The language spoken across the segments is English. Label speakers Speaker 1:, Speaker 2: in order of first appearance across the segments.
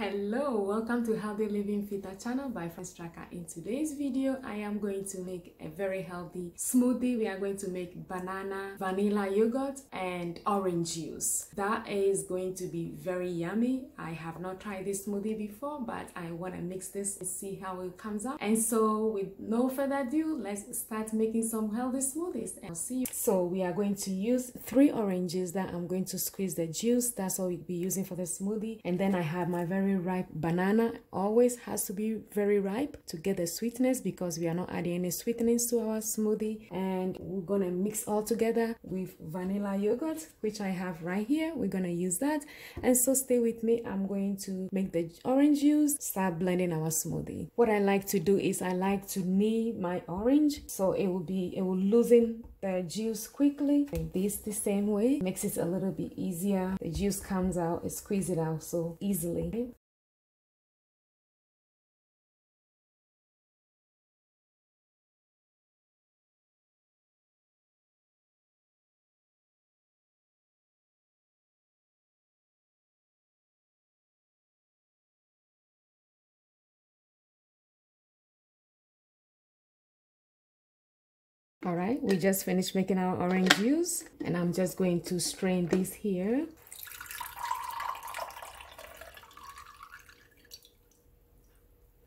Speaker 1: Hello, welcome to Healthy Living Fitter channel by Straka. In today's video, I am going to make a very healthy smoothie. We are going to make banana, vanilla yogurt, and orange juice. That is going to be very yummy. I have not tried this smoothie before, but I want to mix this and see how it comes out. And so with no further ado, let's start making some healthy smoothies and I'll see you. So we are going to use 3 oranges that I'm going to squeeze the juice. That's what we'll be using for the smoothie. And then I have my very ripe banana. Always has to be very ripe to get the sweetness because we are not adding any sweetenings to our smoothie. And we're gonna mix all together with vanilla yogurt, which I have right here. We're gonna use that. And so stay with me. I'm going to make the orange juice, start blending our smoothie. What I like to do is I like to knead my orange so it will loosen the juice quickly. Like this the same way makes it a little bit easier. The juice comes out, it squeezes it out so easily. All right, we just finished making our orange juice and I'm just going to strain this here.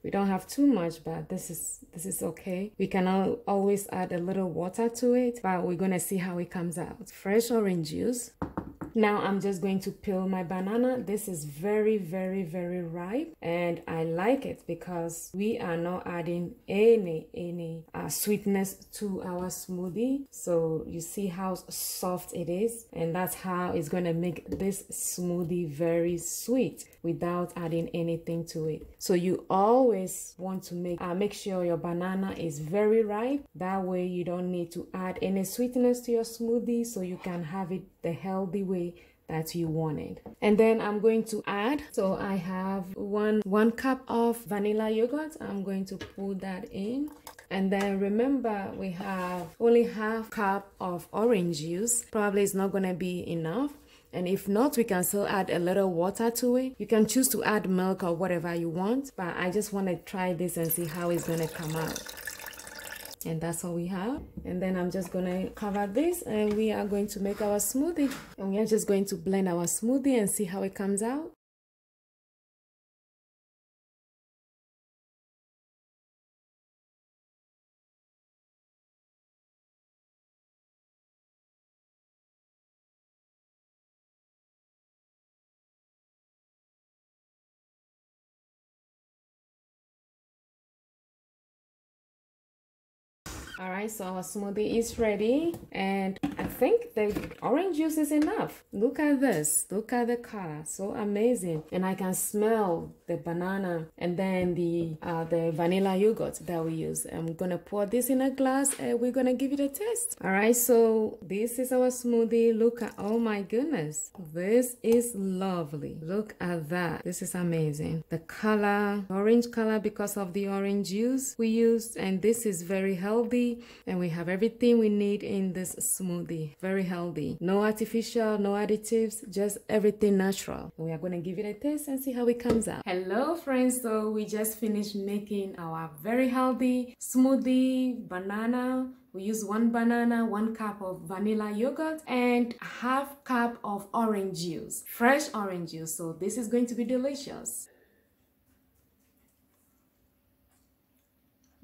Speaker 1: We don't have too much, but this is okay. We can always add a little water to it, but we're gonna see how it comes out. Fresh orange juice. Now I'm just going to peel my banana. This is very ripe and I like it because we are not adding any sweetness to our smoothie. So you see how soft it is, and that's how it's going to make this smoothie very sweet without adding anything to it. So you always want to make sure your banana is very ripe. That way you don't need to add any sweetness to your smoothie, so you can have it the healthy way that you want it. And then I'm going to add, so I have one cup of vanilla yogurt. I'm going to put that in. And then remember, we have only half cup of orange juice. Probably it's not going to be enough. And if not, we can still add a little water to it. You can choose to add milk or whatever you want, but I just want to try this and see how it's going to come out. And that's all we have. And then I'm just gonna cover this and we are going to make our smoothie. And we are just going to blend our smoothie and see how it comes out. All right, so our smoothie is ready and I think the orange juice is enough. Look at this, look at the color, so amazing. And I can smell the banana and then the vanilla yogurt that we use. I'm gonna pour this in a glass and we're gonna give it a taste. All right, so this is our smoothie. Look at, oh my goodness, this is lovely. Look at that, this is amazing. The color, orange color because of the orange juice we used, and this is very healthy. And we have everything we need in this smoothie. Very healthy. No artificial, no additives, just everything natural. We are going to give it a taste and see how it comes out. Hello friends, so we just finished making our very healthy smoothie banana. We use 1 banana, 1 cup of vanilla yogurt, and half cup of orange juice, fresh orange juice. So this is going to be delicious.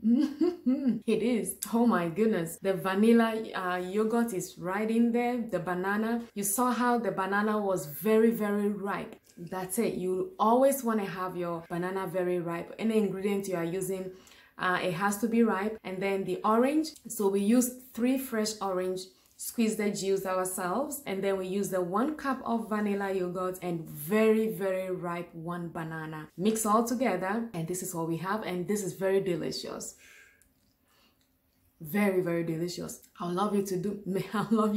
Speaker 1: It is. Oh my goodness, the vanilla yogurt is right in there. The banana, you saw how the banana was very ripe. That's it. You always want to have your banana very ripe. Any ingredient you are using, it has to be ripe. And then the orange, so we use 3 fresh orange, squeeze the juice ourselves, and then we use the 1 cup of vanilla yogurt and very ripe 1 banana. Mix all together, and this is what we have, and this is very delicious. Very delicious. I love you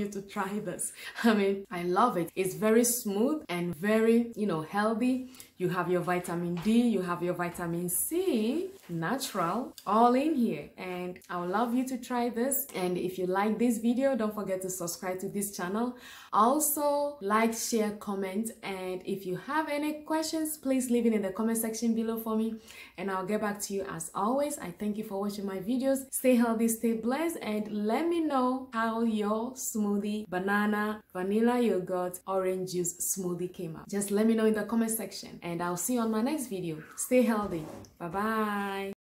Speaker 1: to try this. I mean, I love it. It's very smooth and very, healthy. you have your vitamin D, you have your vitamin C, natural, all in here. And I would love you to try this. And if you like this video, don't forget to subscribe to this channel. Also, like, share, comment, and if you have any questions, please leave it in the comment section below for me, and I'll get back to you. As always, I thank you for watching my videos. Stay healthy, stay blessed, and let me know how your smoothie, banana, vanilla yogurt, orange juice smoothie came out. Just let me know in the comment section, and I'll see you on my next video. Stay healthy. Bye bye.